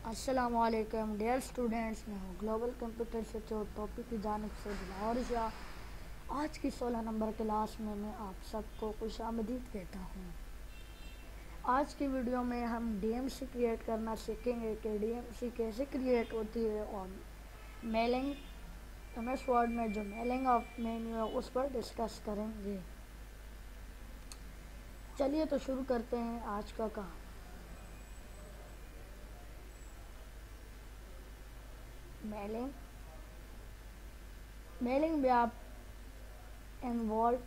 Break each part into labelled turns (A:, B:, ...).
A: अस्सलामुअलैकुम dear students, मैं हूँ ग्लोबल कंप्यूटर से टॉपिक की जानिब से दिलावर शाह। आज की 16 नंबर क्लास में मैं आप सबको खुशामदीद कहता हूँ। आज की वीडियो में हम डीएमसी क्रिएट करना सीखेंगे कि डीएमसी कैसे क्रिएट होती है और मेलिंग एमएस वर्ड में जो मेलिंग ऑफ मेन्यू है उस पर डिस्कस करेंगे। चलिए तो शुरू करते हैं आज का काम। मेलिंग में आप इन्वॉल्व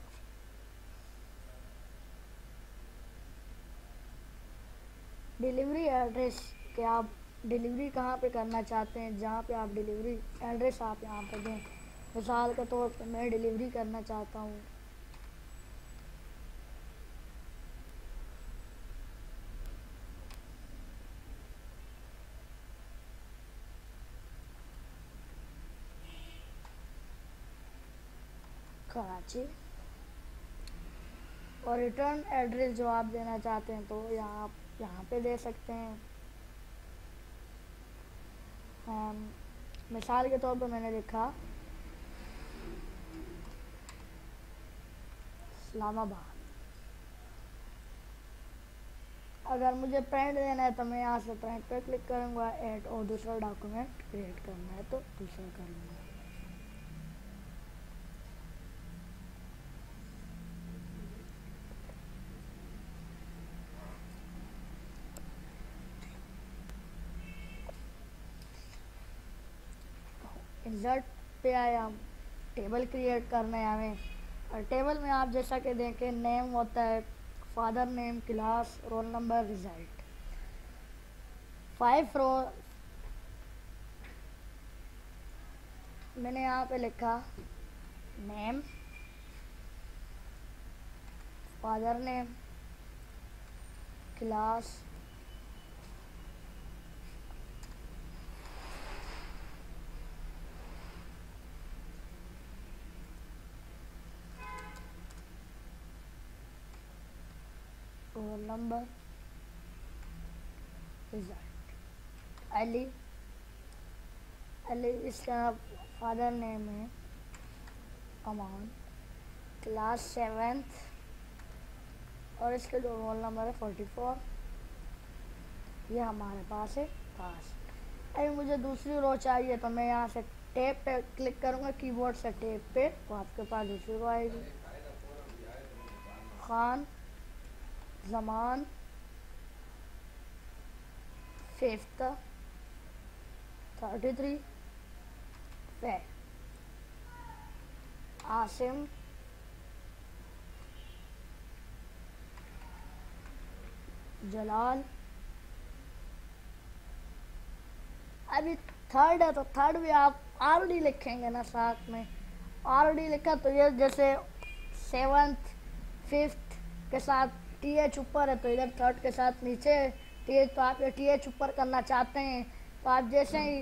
A: डिलीवरी एड्रेस के आप डिलीवरी कहाँ पे करना चाहते हैं, जहाँ पे आप डिलीवरी एड्रेस आप यहाँ पे दें। मिसाल के तौर पे मैं डिलीवरी करना चाहता हूँ कराची, और रिटर्न एड्रेस जो आप देना चाहते हैं तो यहाँ पे दे सकते हैं। मिसाल के तौर पे मैंने लिखा इस्लामाबाद। अगर मुझे प्रिंट देना है तो मैं यहाँ से प्रिंट पे क्लिक करूँगा, ऐड और दूसरा डॉक्यूमेंट क्रिएट करना है तो दूसरा कर लूँगा। इंसर्ट पे आया, टेबल क्रिएट करना है हमें, और टेबल में आप जैसा कि देखें नेम होता है, father name, class, roll number, result. 5 रो मैंने यहाँ पे लिखा name, father name, class, roll number, result. Ali इसका फादर नेम है अमान, क्लास 7th, और इसके जो रोल नंबर है 44। ये हमारे पास है पास। अभी मुझे दूसरी रो चाहिए तो मैं यहाँ से टैब पे क्लिक करूँगा, कीबोर्ड से टैब पे, तो आपके पास दूसरी रो आएगी। खान, जमान, 5th, 33, फैर, आसिम, जलाल। अभी थर्ड है तो थर्ड भी आप ऑलरेडी लिखेंगे ना साथ में। ऑलरेडी लिखा तो ये जैसे 7th 5th के साथ TH ऊपर है तो इधर थर्ड के साथ नीचे TH, तो आप ये TH ऊपर करना चाहते हैं तो आप जैसे ही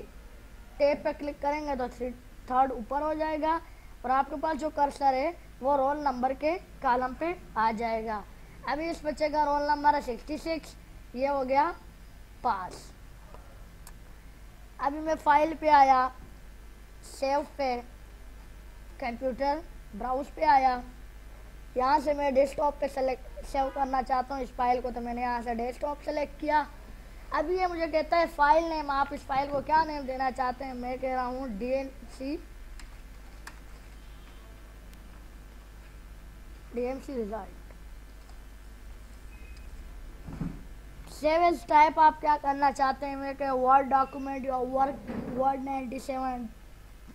A: टेप पे क्लिक करेंगे तो थर्ड ऊपर हो जाएगा, और आपके पास जो कर्सर है वो रोल नंबर के कॉलम पे आ जाएगा। अभी इस बच्चे का रोल नंबर है 66, ये हो गया पास। अभी मैं फाइल पे आया, सेव पे, कंप्यूटर ब्राउज पे आया, यहाँ से मैं डेस्कटॉप पे सेव करना चाहता हूँ इस फाइल को, तो मैंने यहाँ से डेस्कटॉप सेलेक्ट किया। अभी ये मुझे कहता है फाइल नेम, आप इस फाइल को क्या नेम देना चाहते हैं। मैं कह रहा हूँ DMC result. Save as type आप क्या करना चाहते हैं। मैं कह वर्ड डॉक्यूमेंट या वर्ड 97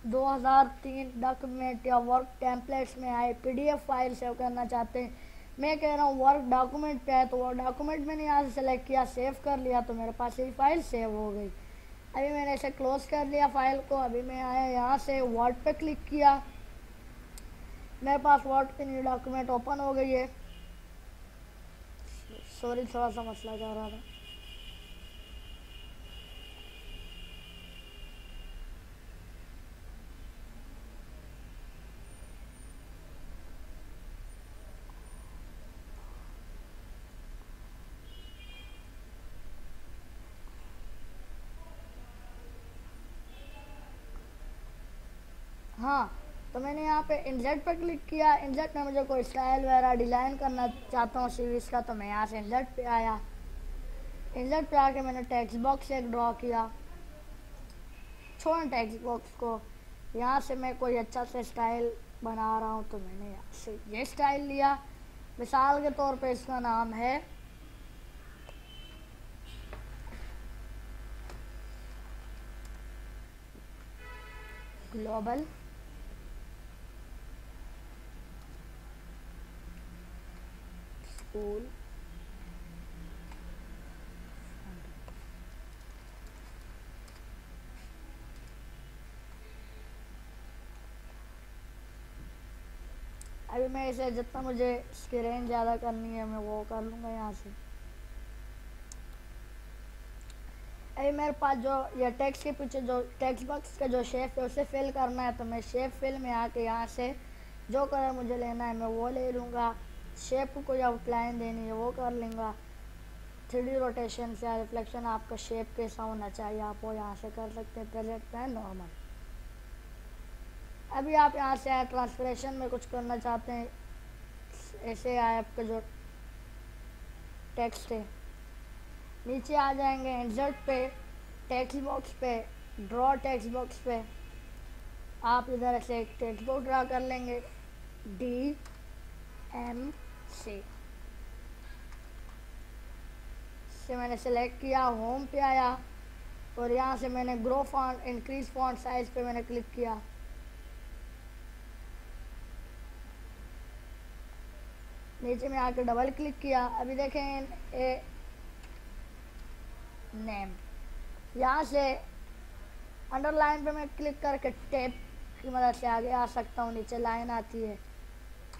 A: 2003 डॉक्यूमेंट या वर्क टेम्पलेट्स में आए PDF फाइल सेव करना चाहते हैं। मैं कह रहा हूँ वर्क डॉक्यूमेंट पे है तो वर्क डॉक्यूमेंट मैंने यहाँ से सेलेक्ट किया, सेव कर लिया, तो मेरे पास ये फाइल सेव हो गई। अभी मैंने इसे क्लोज कर लिया फाइल को। अभी मैं आया यहाँ से वर्ड पे क्लिक किया, मेरे पास वर्ड की न्यू डॉक्यूमेंट ओपन हो गई है। सॉरी, थोड़ा सा मसला जा रहा था। हाँ, तो मैंने यहाँ पे इंसर्ट पर क्लिक किया। इंसर्ट में मुझे कोई स्टाइल वगैरह डिज़ाइन करना चाहता हूँ सीरीज़ का, तो मैं यहाँ से इंसर्ट पे आया। इंसर्ट पे आके मैंने टेक्स्ट बॉक्स एक ड्रॉ किया। छोड़ टेक्स्ट बॉक्स को, यहाँ से मैं कोई अच्छा सा स्टाइल बना रहा हूँ, तो मैंने यहाँ से ये स्टाइल लिया। मिसाल के तौर पे इसका नाम है ग्लोबल स्कूल अभी मैं इसे जितना मुझे इसकी रेंज ज़्यादा करनी है मैं वो कर लूँगा यहाँ से। अभी मेरे पास जो ये टेक्स्ट के पीछे जो टेक्स्ट बॉक्स का जो शेप है उसे फिल करना है, तो मैं शेप फिल में आके यहाँ से जो कलर मुझे लेना है मैं वो ले लूँगा। शेप को कोई आउटलाइन देनी है वो कर लूँगा। 3D रोटेशन से रिफ्लेक्शन आपका शेप कैसा होना चाहिए आप वो यहाँ से कर सकते हैं। प्रोजेक्ट है नॉर्मल। अभी आप यहाँ से ट्रांसफरेशन में कुछ करना चाहते हैं, ऐसे आए आपका जो टेक्स्ट है, नीचे आ जाएंगे इंसर्ट पे, टेक्स्ट बॉक्स पे, ड्रॉ टेक्स्ट बॉक्स पे आप इधर से एक टेक्स्ट बॉक्स ड्रा कर लेंगे DMC से मैंने सेलेक्ट किया। होम पे आया और यहाँ से मैंने grow font increase font size पे मैंने क्लिक किया। नीचे में आकर डबल क्लिक किया। अभी देखें नेम, यहाँ से अंडरलाइन पे मैं क्लिक करके टेप की मदद से आगे आ सकता हूँ। नीचे लाइन आती है,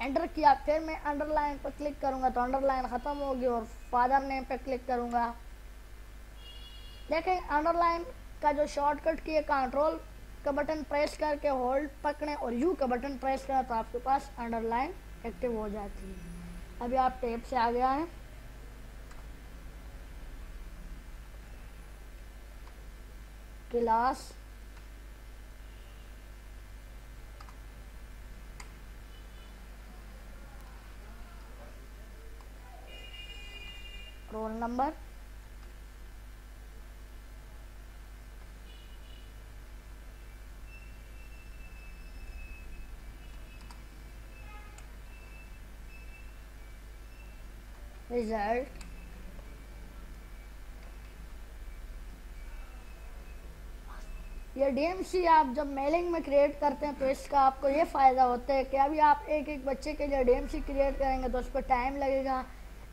A: एंटर किया, फिर मैं अंडरलाइन पर क्लिक करूँगा तो अंडरलाइन ख़त्म होगी और फादर नेम पे क्लिक करूँगा। देखें अंडरलाइन का जो शॉर्टकट की है, कंट्रोल का बटन प्रेस करके होल्ड पकड़ें और यू का बटन प्रेस करें तो आपके पास अंडरलाइन एक्टिव हो जाती है। अभी आप टेप से आ गया है, क्लास रोल नंबर रिजल्ट ये DMC आप जब मेलिंग में क्रिएट करते हैं तो इसका आपको ये फ़ायदा होता है कि अभी आप एक एक बच्चे के लिए DMC क्रिएट करेंगे तो उस पर टाइम लगेगा।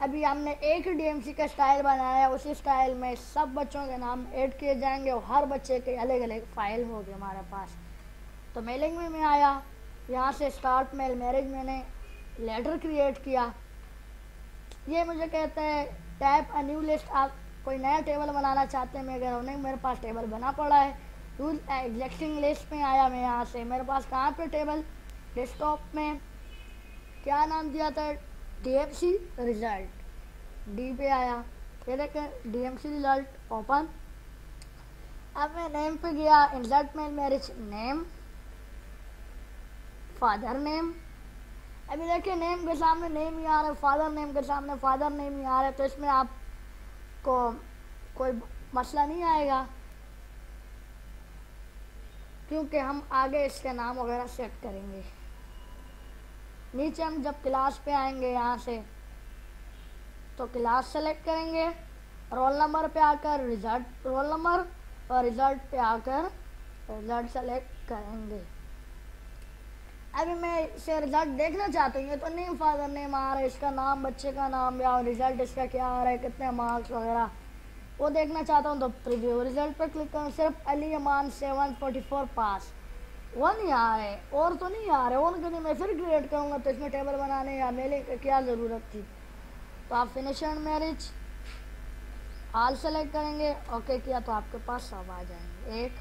A: अभी हमने एक ही DMC का स्टाइल बनाया, उसी स्टाइल में सब बच्चों के नाम ऐड किए जाएंगे और हर बच्चे के अलग अलग फाइल होगी हमारे पास। तो मेलिंग में मैं आया, यहाँ से स्टार्ट मेल मैरिज मैंने लेटर क्रिएट किया। ये मुझे कहते हैं टाइप अ न्यू लिस्ट, आप कोई नया टेबल बनाना चाहते हैं, मैं कह रहा हूँ नहीं मेरे पास टेबल बना पड़ा है। यूज एग्जिस्टिंग लिस्ट में आया मैं, यहाँ से मेरे पास कहाँ पे टेबल, डेस्कटॉप में क्या नाम दिया था, DMC रिजल्ट, डी पे आया। ये देखें DMC रिजल्ट ओपन। अब मैं नेम पे गया, इंसर्ट में मैरिज नेम, फादर नेम। अभी देखिए नेम के सामने नेम ही आ रहा है, फादर नेम के सामने फादर नेम ही आ रहा है, तो इसमें आपको कोई मसला नहीं आएगा क्योंकि हम आगे इसके नाम वगैरह सेट करेंगे। नीचे हम जब क्लास पे आएंगे यहाँ से तो क्लास सेलेक्ट करेंगे, रोल नंबर पे आकर रिजल्ट रोल नंबर और रिजल्ट पे आकर रिजल्ट सेलेक्ट करेंगे। अभी मैं इसे रिजल्ट देखना चाहती हूँ तो नेम फादर नेम आ रहा है, इसका नाम बच्चे का नाम या रिजल्ट इसका क्या आ रहा है, कितने मार्क्स वगैरह वो देखना चाहता हूँ तो प्रीव्यू रिजल्ट पर क्लिक करूँ। सिर्फ अली अमान 744 पास, वो नहीं आ रहे और तो नहीं आ रहे, और के लिए मैं फिर क्रिएट करूँगा तो इसमें टेबल बनाने या मेलिंग की क्या ज़रूरत थी। तो आप finish and marriage all select करेंगे, ओके किया तो आपके पास सब आ जाएंगे। 1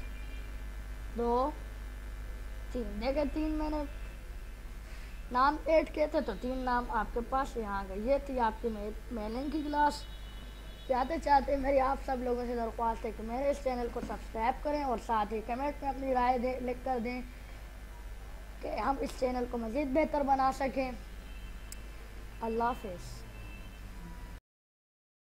A: 2 3, देखे 3 मैंने नाम ऐड किए थे तो 3 नाम आपके पास यहाँ आ गए। ये थी आपकी मेलिंग की क्लास। चाहते चाहते मेरी आप सब लोगों से दरख्वास्त है कि मेरे इस चैनल को सब्सक्राइब करें और साथ ही कमेंट में अपनी राय लिख कर दें कि हम इस चैनल को मज़ीद बेहतर बना सकें। अल्लाह हाफ़िज़।